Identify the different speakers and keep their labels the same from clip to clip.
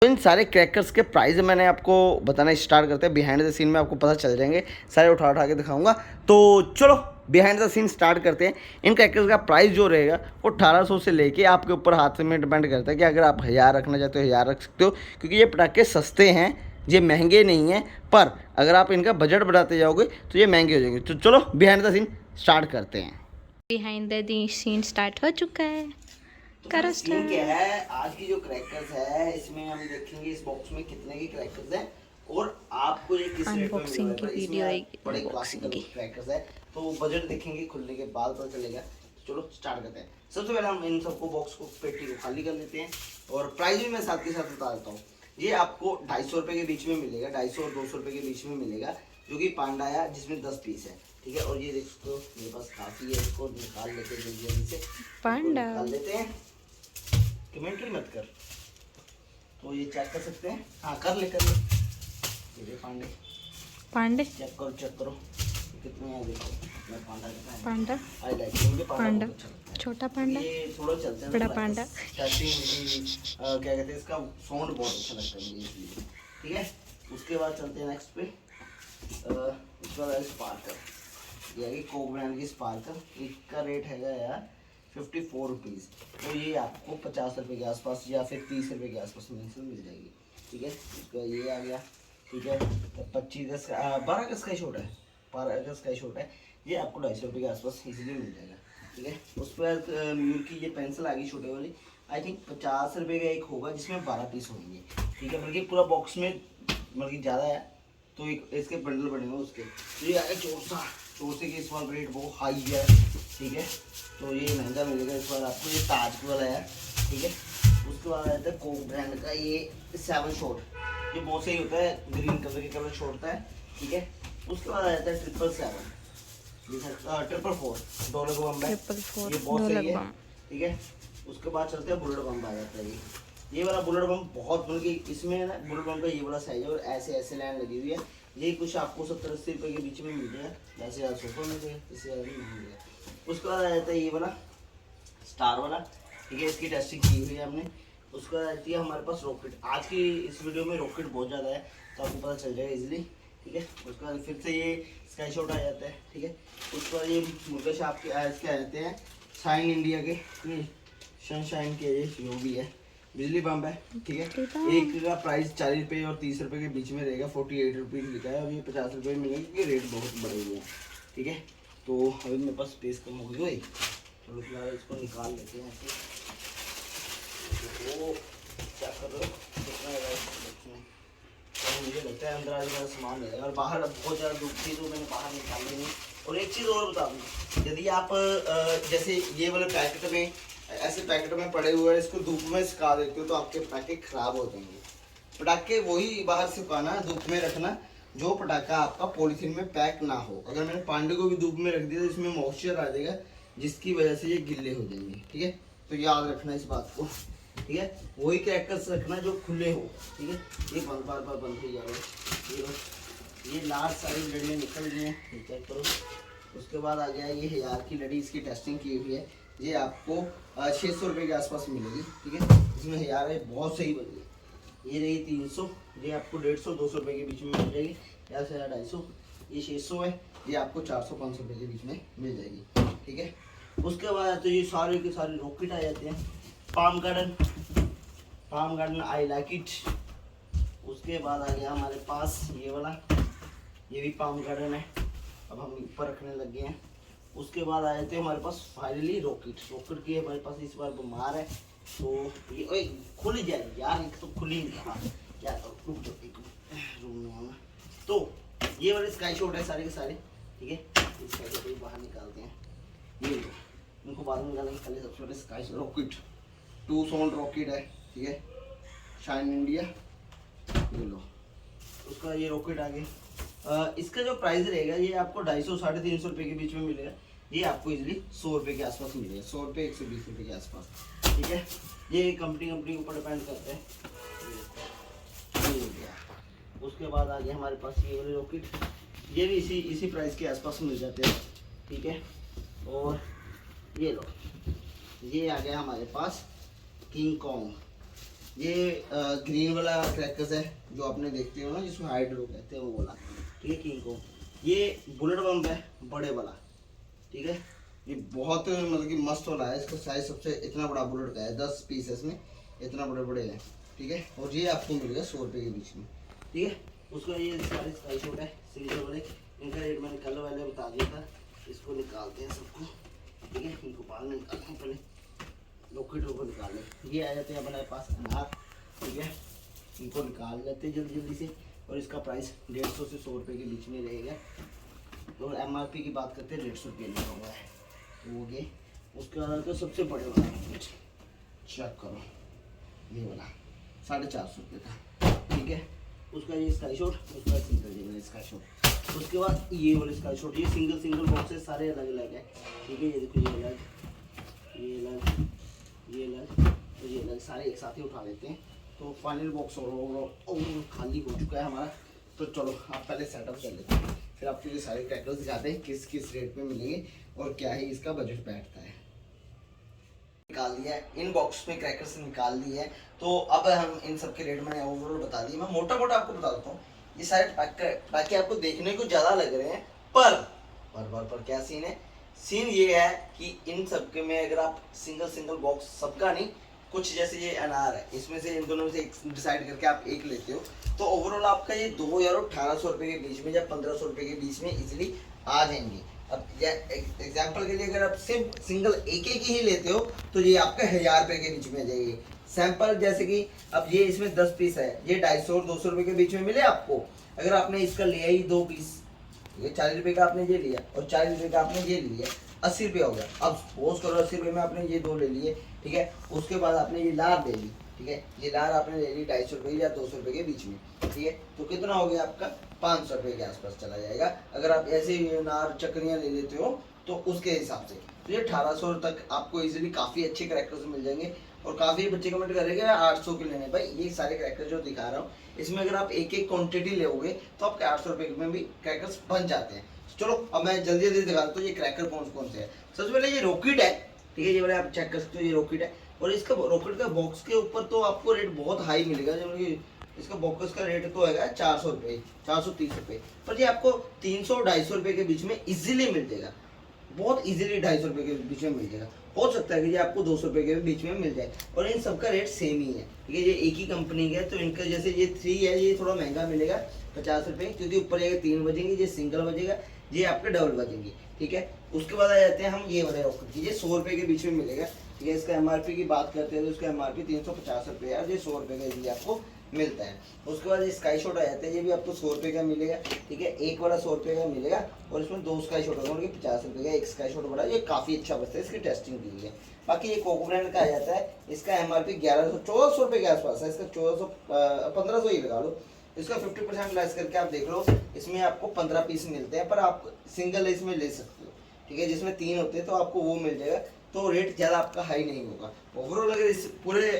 Speaker 1: तो इन सारे क्रैकर्स के प्राइस मैंने आपको बताना स्टार्ट करते हैं। बिहाइंड द सीन में आपको पता चल जाएंगे, सारे उठा के दिखाऊंगा। तो चलो बिहाइंड द सीन स्टार्ट करते हैं। इन क्रैकर्स का प्राइस जो रहेगा वो 1800 से लेके आपके ऊपर हाथ में डिपेंड करता है कि अगर आप 1000 रखना चाहते हो 1000 रख सकते हो, क्योंकि ये पटाखे सस्ते हैं, ये महंगे नहीं हैं। पर अगर आप इनका बजट बढ़ाते जाओगे तो ये महंगे हो जाएंगे। तो चलो बिहाइंड द सीन स्टार्ट करते हैं।
Speaker 2: बिहाइंड द सीन स्टार्ट हो चुका है।
Speaker 1: तो
Speaker 2: करो
Speaker 1: सीन क्या
Speaker 2: स्टार्ट।
Speaker 1: है, आज की जो क्रैकर्स है इसमें हम देखेंगे इस बॉक्स में कितने के क्रैकर्स हैं और आपको ये किस रेट में
Speaker 2: अनबॉक्सिंग
Speaker 1: मिलेगा।
Speaker 2: की
Speaker 1: पर
Speaker 2: वीडियो
Speaker 1: इसमें
Speaker 2: आएगी,
Speaker 1: बड़े
Speaker 2: अनबॉक्सिंग
Speaker 1: क्लासिकल
Speaker 2: की।
Speaker 1: क्रैकर्स है, तो बजट देखेंगे खुलने के बाद पता चलेगा। तो चलो स्टार्ट करते हैं। सबसे पहले हम इन सबको बॉक्स को पेटी को खाली कर लेते हैं और प्राइस भी मैं साथ के साथ बता देता हूँ। ये आपको 250 रुपये के बीच में मिलेगा, 250 और 200 रुपये के बीच में मिलेगा, जो कि पांडा है जिसमें 10 पीस है। ठीक है, और ये देखो मेरे पास काफ़ी है, इसको निकाल लेते हैं जल्दी से।
Speaker 2: पांडा
Speaker 1: निकाल लेते हैं, कमेंट्री मत कर। तो ये चेक कर सकते हैं, हाँ कर ले ये पांडे
Speaker 2: पांडे
Speaker 1: चेक करो कितने हैं। देखो मैं पांडा का
Speaker 2: पांडा
Speaker 1: आई लाइक, मुझे
Speaker 2: पांडा,
Speaker 1: बहुत अच्छा लगता है।
Speaker 2: छोटा पांडा,
Speaker 1: ये थोड़ा चलते हैं
Speaker 2: बड़ा
Speaker 1: ना,
Speaker 2: पांडा।
Speaker 1: स्टार्टिंग क्या कहते हैं, इसका साउंड बहुत अच्छा लगता है मुझे इसलिए। ठीक है, उसके बाद चलते हैं नेक्स्ट पे। उसके बाद स्पार्कर, ये है कोक ब्रांड की स्पार्कर। इसका रेट है यार 54 रुपीज़। तो ये आपको 50 रुपये के आसपास या फिर 30 रुपये के आसपास मिल जाएगी। ठीक है, उसका ये आ गया। ठीक है, 25 का 12 का स्काई शॉट है, 12 का स्काई शॉट है। ये आपको 250 रुपये के आसपास इजीली मिल जाएगा। ठीक है, उस पर म्यूर की ये पेंसिल आ गई छोटे वाली, आई थिंक 50 रुपये का एक होगा जिसमें 12 पीस होंगे। ठीक है, बल्कि पूरा बॉक्स में बल्कि ज़्यादा है, तो एक इसके बंडल बनेंगे उसके। तो ये आएगा चौसे की इस बार रेट बहुत हाई है। ठीक है, तो ये महंगा मिलेगा इस बार आपको, ये ताज वाला है। ठीक है, उसके बाद आता है कोक ब्रांड का ये 7 शॉट, ये बहुत सही होता है, ग्रीन कलर के कलर छोड़ता है। ठीक है, उसके बाद आ जाता है 777, 444 डॉलर का बम है, ये बहुत सही है। ठीक है, उसके बाद चलते हैं बुलेट बम आ जाता है। ये वाला बुलेट बम बहुत, बल्कि इसमें है ना बुलेट बम का ये वाला साइज है और ऐसे ऐसे लाइन लगी हुई है। ये कुछ आपको 70-80 रुपये के बीच में मिल जाएगा, जैसे यार सोफा में इससे ज़्यादा नहीं मिलेगा। उसके बाद आ जाता है ये वाला स्टार वाला। ठीक है, इसकी टेस्टिंग की हुई है हमने। उसके बाद आती है हमारे पास रॉकेट। आज की इस वीडियो में रॉकेट बहुत ज़्यादा है, तो आपको पता चल जाएगा इजीली। ठीक है, उसके बाद फिर से ये स्काई शॉट आ जाता है। ठीक है, उसके बाद ये मुर्गा छाप के इसके आ जाते हैं शाइन इंडिया के, सनशाइन के, ये जो भी है बिजली बम है। ठीक है, एक का प्राइस 40 रुपये और 30 रुपये के बीच में रहेगा, 48 रुपीज़ लिखा है और ये 50 रुपये में मिलेगा क्योंकि रेट बहुत बढ़े हुए हैं। ठीक है, तो अभी मेरे पास स्पेस कम हो गई भाई, चलो फिलहाल इसको निकाल लेते हैं ऐसे। तो क्या कर रहे हो, कितना है इसमें, तो मुझे लगता है अंदर आज मेरा सामान है और बाहर बहुत ज़्यादा धूप थी तो मैंने बाहर निकाली नहीं। और एक चीज़ और बता दूँ, यदि आप जैसे ये वाले पैकेट में ऐसे पैकेट में पड़े हुए हैं, इसको धूप में सुखा देते हो तो आपके पटाखे खराब हो जाएंगे। पटाखे वही बाहर सुखाना, धूप में रखना जो पटाखा आपका पॉलीथीन में पैक ना हो। अगर मैंने पांडे को भी धूप में रख दिया तो इसमें मॉइस्चर आ जाएगा जिसकी वजह से ये गिल्ले हो जाएंगे। ठीक है, तो याद रखना इस बात को। ठीक है, वही क्रैकर्स रखना जो खुले हो। ठीक है, ये बार बार बंद हो जाएगा। ये लास्ट सारी लड़ियाँ निकल गई हैं, चेक करो। उसके बाद आ गया ये 1000 की लड़ी, इसकी टेस्टिंग की हुई है। ये आपको 600 रुपये के आसपास मिलेगी। ठीक है, इसमें 1000 है, बहुत सही बनी है। ये रही 300, ये आपको 150-200 रुपये के बीच में मिल जाएगी, या से 250। ये 600 है, ये आपको 400-500 रुपये के बीच में मिल जाएगी। ठीक है, उसके बाद तो ये सारे के सारे रॉकेट आ जाते हैं। Palm garden I like it. उसके बाद आ गया हमारे पास ये वाला, ये भी पाम गार्डन है, अब हम ऊपर रखने लग गए हैं। उसके बाद आ जाते हैं हमारे पास फाइनली रॉकेट की हमारे पास इस बार बीमार है, तो ये ओए खुल जाएगी यार, एक तो खुल ही नहीं रहा यार, रुक जाओ एक रूम में आना। तो ये वाले स्काई शॉट है सारे के सारे। ठीक है, स्काई शॉट बाहर निकालते हैं, ये इनको बाद में निकालेंगे। पहले सबसे पहले sky shot rocket 2 sound rocket है। ठीक है, शाइन इंडिया, ये लो उसका ये रॉकेट आ गया। इसका जो प्राइस रहेगा ये आपको 250-350 रुपये के बीच में मिलेगा। ये आपको इजीली 100 रुपये के आसपास मिलेगा, 100 रुपये 120 रुपये के आसपास। ठीक है, ये कंपनी के ऊपर डिपेंड करते हैं। ये हो गया। उसके बाद आ गया हमारे पास ये वाले रॉकेट, ये भी इसी प्राइस के आसपास मिल जाते हैं। ठीक है, और ये लो, ये आ गया हमारे पास किंग कॉन्ग। ये ग्रीन वाला क्रैकर्स है जो आपने देखते हो ना, जिसको हाइड्रो कहते हैं, वो वाला, ठीक है, किंग को। ये बुलेट बम है बड़े वाला, ठीक है। ये बहुत मतलब कि मस्त वाला है, इसका साइज सबसे इतना बड़ा बुलेट का है, 10 पीस है इसमें, इतना बड़े बड़े हैं, ठीक है। और ये आपको मिलेगा 100 रुपये के बीच में, ठीक है। उसका ये सारे स्काई शॉट है सिल्वर वाले, इनका रेट मैंने कल वाले बता दिया था। इसको निकालते हैं सबको, ठीक है। इनको बाहर निकालते हैं, पहले लॉकेट को निकाल लें। ये आ जाते हैं अपने पास अनार, ठीक है। इनको निकाल लेते हैं जल्दी जल्दी से। और इसका प्राइस 150 से 100 रुपये के बीच में रहेगा। और MRP की बात करते हैं 150 रुपये लिखा हुआ है, तो वो ये उसका तो सबसे बड़े वाला चेक करो, ये वाला 450 रुपये का, ठीक है। उसका ये स्काई शॉट, उसका सिंगल ये वाला स्काई शॉट। उसके बाद ये वाला स्काई शॉट, ये सिंगल सिंगल बॉक्स है, सारे अलग अलग है, ठीक है। ये देखो, ये अलग, ये अलग, ये अलग और ये अलग, सारे एक साथ ही उठा लेते हैं। तो फाइनल बॉक्स और खाली हो चुका है हमारा। तो चलो आप पहले सेटअप कर लेते हैं, फिर आपको ये सारे क्रैकर्स दिखाते हैं किस किस रेट में मिलेंगे और क्या ही इसका बजट बैठता है। निकाल दिया है, इन बॉक्स में क्रैकर्स निकाल दिए हैं। तो अब हम इन सब के रेट मैंने ओवरऑल बता दिए। मैं मोटा मोटा आपको बता देता हूँ। ये सारे पैके आपको देखने को ज़्यादा लग रहे हैं, पर क्या सीन है? सीन ये है कि इन सब के में अगर आप सिंगल सिंगल बॉक्स, सबका नहीं, कुछ जैसे ये अनार है, इसमें से इन दोनों में से एक डिसाइड करके आप एक लेते हो, तो ओवरऑल आपका ये 2 या 1800 रुपये के बीच में या 1500 रुपये के बीच में इजीली आ जाएंगे। अब एग्जाम्पल के लिए अगर आप सिर्फ सिंगल एक ही लेते हो तो ये आपका 1000 रुपये के बीच में आ जाएगी। सैंपल जैसे कि अब ये इसमें 10 पीस है, ये 250 और 200 रुपये के बीच में मिले आपको। अगर आपने इसका लिया ही 2 पीस, ये 40 रुपये का आपने ये लिया और 40 रुपये का आपने ये लिया, 80 रुपये हो गया। अब सपोज करो 80 रुपये में आपने ये 2 ले लिए, ठीक है। उसके बाद आपने ये लार ले ली, ठीक है। ये लार आपने ले ली 250 रुपये या 200 रुपये के बीच में, ठीक है। तो कितना हो गया आपका? 500 रुपये के आसपास चला जाएगा। अगर आप ऐसे नार चक्रियाँ ले लेते हो तो उसके हिसाब से तो ये 1800 तक आपको इजीली काफ़ी अच्छे क्रैकर्स मिल जाएंगे। और काफ़ी बच्चे कमेंट करेंगे 800 के लेने। भाई ये सारे क्रैकर्स जो दिखा रहा हूँ, इसमें अगर आप एक एक क्वांटिटी लोगे तो आपके 800 रुपये में भी क्रैकर्स बन जाते हैं। चलो अब मैं जल्दी जल्दी दिखा देता हूँ ये क्रैकर कौन कौन से है। सबसे पहले ये रॉकेट है, ठीक है। ये वाले आप चेक कर सकते हो, ये रॉकेट है। और इसका रॉकेट का बॉक्स के ऊपर तो आपको रेट बहुत हाई मिलेगा, जो कि इसका बॉक्स का रेट तो है 400 रुपये, 430 रुपये, पर ये आपको 300-250 रुपये के बीच में इजीली मिल जाएगा। बहुत इजीली 250 रुपये के बीच में मिल जाएगा। हो सकता है कि ये आपको 200 रुपये के बीच में मिल जाए। और इन सबका रेट सेम ही है, ठीक है। ये एक ही कंपनी का है, तो इनका जैसे ये 3 है, ये थोड़ा महंगा मिलेगा 50 रुपये, क्योंकि ऊपर ये 3 बजेंगे, ये सिंगल बजेगा, ये आपके डबल बजेंगे, ठीक है। उसके बाद आ जाते हैं हम ये वाले रॉकेट, ये 100 रुपये के बीच में मिलेगा, ठीक है। इसका MRP की बात करते हैं तो इसका MRP 350 रुपये है, ये 100 रुपये का इजीली आपको मिलता है। उसके बाद ये स्काई शॉट आ जाता है, ये भी आपको 100 रुपये का मिलेगा, ठीक है। एक वाला 100 रुपये का मिलेगा और इसमें 2 स्काई शॉट होगा, 50 रुपये का एक स्काई शॉट बड़ा, ये काफ़ी अच्छा बचता है, इसकी टेस्टिंग की है। बाकी ये कोको ब्रांड का आ जाता है, इसका MRP 1400 रुपये के आसपास है, इसका 1500 ही लगा लो। इसका 50% लेस करके आप देख लो, इसमें आपको 15 पीस मिलते हैं, पर आप सिंगल इसमें ले सकते हो, ठीक है। जिसमें 3 होते हैं तो आपको वो मिल जाएगा, तो रेट ज़्यादा आपका हाई नहीं होगा। ओवरऑल अगर इस पूरे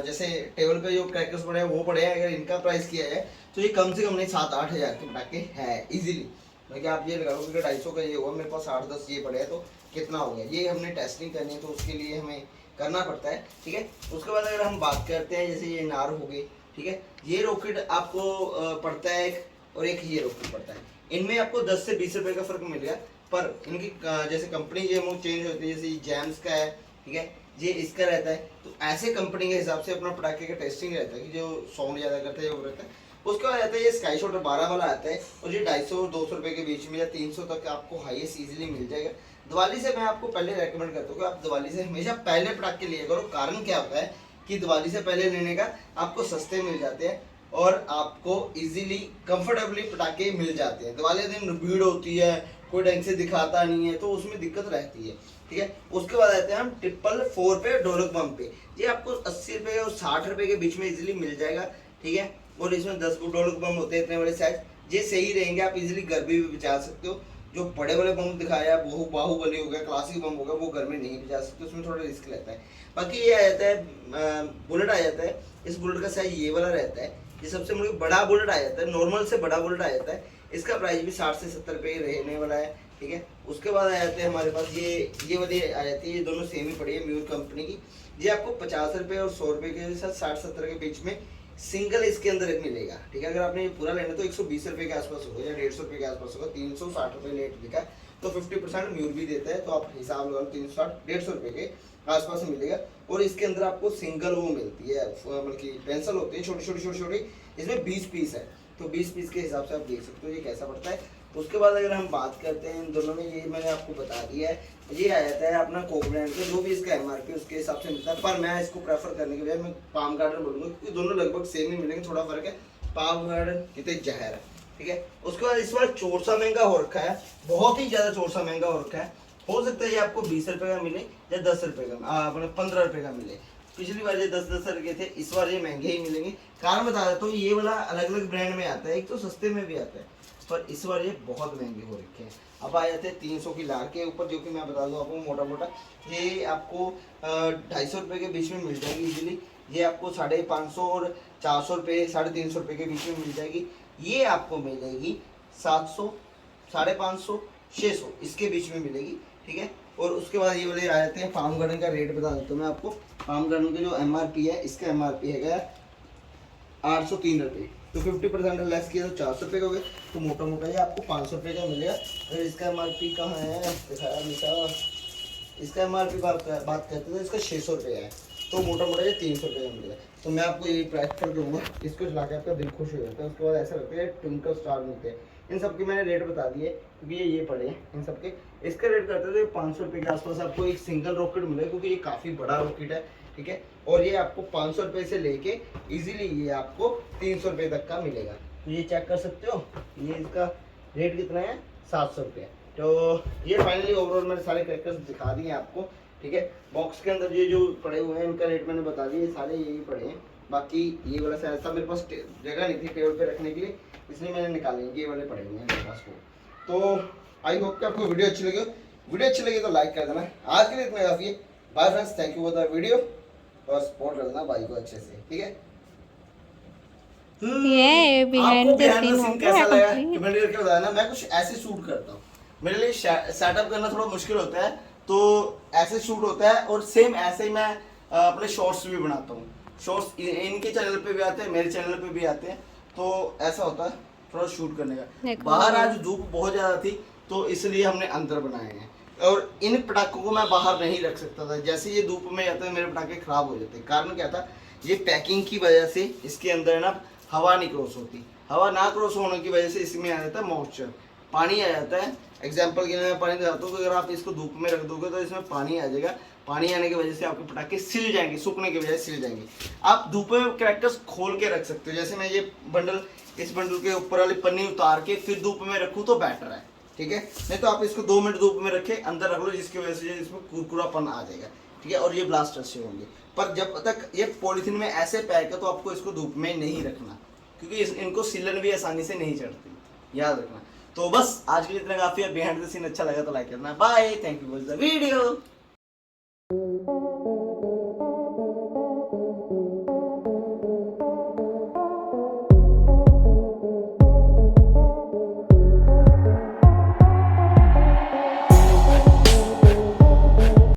Speaker 1: जैसे टेबल पे जो क्रैकर्स पड़े हैं वो पड़े हैं, अगर इनका प्राइस किया जाए तो ये कम से कम नहीं 7-8 हज़ार के पैके हैं इजीली। क्योंकि आप ये लगा लो कि 250 का ये हुआ, मेरे पास 8-10 ये पड़े हैं, तो कितना हो गया। ये हमने टेस्टिंग करनी है तो उसके लिए हमें करना पड़ता है, ठीक है। उसके बाद अगर हम बात करते हैं जैसे ये नार हो गई, ठीक है। ये रॉकेट आपको पड़ता है एक, और एक ये रॉकेट पड़ता है। इनमें आपको 10 से 20 रुपये का फर्क मिलेगा, पर इनकी जैसे कंपनी ये चेंज होती है, जैसे जैम्स का है, ठीक है, ये इसका रहता है। तो ऐसे कंपनी के हिसाब से अपना पटाखे का टेस्टिंग रहता है कि जो साउंड ज़्यादा करता है वो रहता है। उसके बाद आता है ये स्काई शॉट 12 वाला आता है, और ये 250 और 200 रुपये के बीच में या 300 तक आपको हाईएस्ट इजीली मिल जाएगा। दिवाली से मैं आपको पहले रेकमेंड करता हूँ कि आप दिवाली से हमेशा पहले पटाखे लिया करो। कारण क्या होता है कि दिवाली से पहले लेने का आपको सस्ते मिल जाते हैं और आपको इजीली कंफर्टेबली पटाखे मिल जाते हैं। दिवाली दिन भीड़ होती है, कोई ढंग से दिखाता नहीं है, तो उसमें दिक्कत रहती है, ठीक है। उसके बाद आते हैं हम 444 पे ढोलक बम पे। ये आपको 80 रुपये और 60 रुपये के बीच में इजीली मिल जाएगा, ठीक है। और इसमें 10 ढोलक बम होते हैं, इतने बड़े साइज, ये सही रहेंगे, आप इजीली घर भी बचा सकते हो। जो बड़े बड़े बम दिखाया, वो बाहुबली हो गया, क्लासिक बम हो गया, वो घर में नहीं बचा सकते, उसमें थोड़ा रिस्क रहता है। बाकी ये आ जाता है बुलेट आ जाता है। इस बुलेट का साइज ये वाला रहता है, ये सबसे बड़ा बुलेट आ जाता है, नॉर्मल से बड़ा बुलेट आ जाता है। इसका प्राइस भी 60 से 70 रुपये रहने वाला है, ठीक है। उसके बाद आ जाते हैं हमारे पास ये वाली आ जाती है, ये दोनों सेम ही पड़ी है, म्यूर कंपनी की। ये आपको 50 रुपए और 100 रुपए के साथ 60-70 के बीच में सिंगल इसके अंदर एक मिलेगा। ठीक है, अगर आपने ये पूरा लेना तो 120 रुपए के आसपास होगा या 150 रुपए के आसपास होगा। 360 रुपए लेट लिखा है तो 50% म्यूर भी देता है, तो आप हिसाब लगा लो 360 150 रुपए के आसपास मिलेगा। और इसके अंदर आपको सिंगल वो मिलती है, मतलब की पेंसिल होती है छोटी छोटी, इसमें 20 पीस है, तो 20 पीस के हिसाब से आप देख सकते हो ये कैसा पड़ता है। उसके बाद अगर हम बात करते हैं इन दोनों में, ये मैंने आपको बता दिया है, ये आ जाता है अपना कोक ब्रांड का, जो भी इसका एमआरपी उसके हिसाब से मिलता है। पर मैं इसको प्रेफर करने के बजाय मैं पाम गार्डन बोलूँगा, क्योंकि दोनों लगभग सेम ही मिलेंगे, थोड़ा फर्क है। पाम गार्डन कितने जहर है, ठीक है। उसके बाद इस बार चोर सा महंगा हो रखा है, बहुत ही ज्यादा चोर सा महंगा हो रखा है। हो सकता है ये आपको 20 रुपए का मिले या 10 रुपए का, अपने 15 रुपए का मिले। पिछली बार ये 10-10 रुपए थे, इस बार ये महंगे ही मिलेंगे। कारण बता देता हूँ, ये वाला अलग अलग ब्रांड में आता है, एक तो सस्ते में भी आता है, पर इस बार ये बहुत महंगे हो रखे हैं। अब आ जाते हैं 300 की लार के ऊपर, जो कि मैं बता दूं आपको मोटा मोटा ये आपको 250 रुपए के बीच में मिल जाएगी इजीली। ये आपको 550 और 400 रुपये 350 रुपये के बीच में मिल जाएगी। ये आपको मिलेगी 700, 550, 600 इसके बीच में मिलेगी, ठीक है। और उसके बाद ये वाले आ जाते हैं। फार्म गार्डन का रेट बता देता हूँ मैं आपको। फार्म गार्डन का जो एमआरपी है, इसका एमआरपी है 803 रुपये, तो 50% लेस किया तो 400 रुपये का हो गया, तो मोटा मोटा ये आपको 500 रुपये का मिलेगा। और इसका एमआरपी कहाँ है, दिखाया नीचा, इसका एमआरपी बात करते हैं तो इसका 600 रुपये है, तो मोटा मोटा ये 300 रुपये का मिलेगा। तो मैं आपको ये प्राइस पर दूंगा, इसको चला के आपका दिल खुश हो जाता है। उसके बाद ऐसा लगता है ट्विंकल स्टार मिलते हैं। इन सब के मैंने रेट बता दिए, क्योंकि ये पड़े हैं इन सब के। इसका रेट करते थे 500 रुपये के आसपास आपको एक सिंगल रॉकेट मिलेगा, क्योंकि ये काफ़ी बड़ा रॉकेट है, ठीक है। और ये आपको 500 रुपये से लेके इजीली ये आपको 300 रुपये तक का मिलेगा। तो ये चेक कर सकते हो, ये इसका रेट कितना है, 700 रुपये। तो ये फाइनली ओवरऑल मैंने सारे क्रैकर्स दिखा दिए आपको, ठीक है। बॉक्स के अंदर ये जो पड़े हुए हैं इनका रेट मैंने बता दिया, सारे यही पड़े हैं। बाकी ये वाला शायद था, मेरे पास जगह नहीं थी टेबल पे रखने के लिए, इसलिए मैंने निकाले, ये वाले पड़े हुए हैं मेरे पास को। तो आई होप कि आपको वीडियो अच्छी लगी। वीडियो अच्छी लगी तो लाइक कर देना। आज के लिए इतना काफ़ी है। Bye friends, thank you for the video, और सपोर्ट कर देना भाई को अच्छे से, ठीक है।
Speaker 2: ये बिहाइंड द सीन हो
Speaker 1: कैसा
Speaker 2: गया
Speaker 1: लगा
Speaker 2: complete।
Speaker 1: कमेंट करके बताना। मैं कुछ ऐसे शूट करता हूँ, मेरे लिए सेटअप करना थोड़ा मुश्किल होता है, तो ऐसे शूट होता है। और सेम ऐसे ही मैं अपने शॉर्ट्स भी बनाता हूँ। शॉर्ट्स इनके चैनल पे भी आते हैं, मेरे चैनल पे भी आते हैं, तो ऐसा होता है थोड़ा शूट करने का। बाहर आज धूप बहुत ज़्यादा थी, तो इसलिए हमने अंदर बनाए हैं। और इन पटाखों को मैं बाहर नहीं रख सकता था, जैसे ये धूप में जाते हैं मेरे पटाखे खराब हो जाते हैं। कारण क्या था, ये पैकिंग की वजह से इसके अंदर ना हवा नहीं क्रॉस होती। हवा ना क्रॉस होने की वजह से इसमें आ जाता है मॉइस्चर, पानी आ जाता है। एग्जाम्पल के लिए मैं पानी दिखाता हूँ, तो अगर आप इसको धूप में रख दोगे तो इसमें पानी आ जाएगा। पानी आने की वजह से आपके पटाखे सिल जाएंगे, सूखने की वजह से सिल जाएंगे। आप धूप में क्रैकर्स खोल के रख सकते हो, जैसे मैं ये बंडल, इस बंडल के ऊपर वाली पन्नी उतार के फिर धूप में रखूँ तो बेटर है, ठीक है। नहीं तो आप इसको 2 मिनट धूप में रखे अंदर रख लो, जिसकी वजह से इसमें कुरकुरापन आ जाएगा, ठीक है। और ये ब्लास्ट अच्छे होंगे। पर जब तक ये पॉलीथीन में ऐसे पैक है, तो आपको इसको धूप में नहीं रखना, क्योंकि इनको सिलन भी आसानी से नहीं चढ़ती, याद रखना। तो बस आज के लिए इतना काफी है। बिहाइंड द सीन अच्छा लगा तो लाइक करना। Bye, thank you for the video.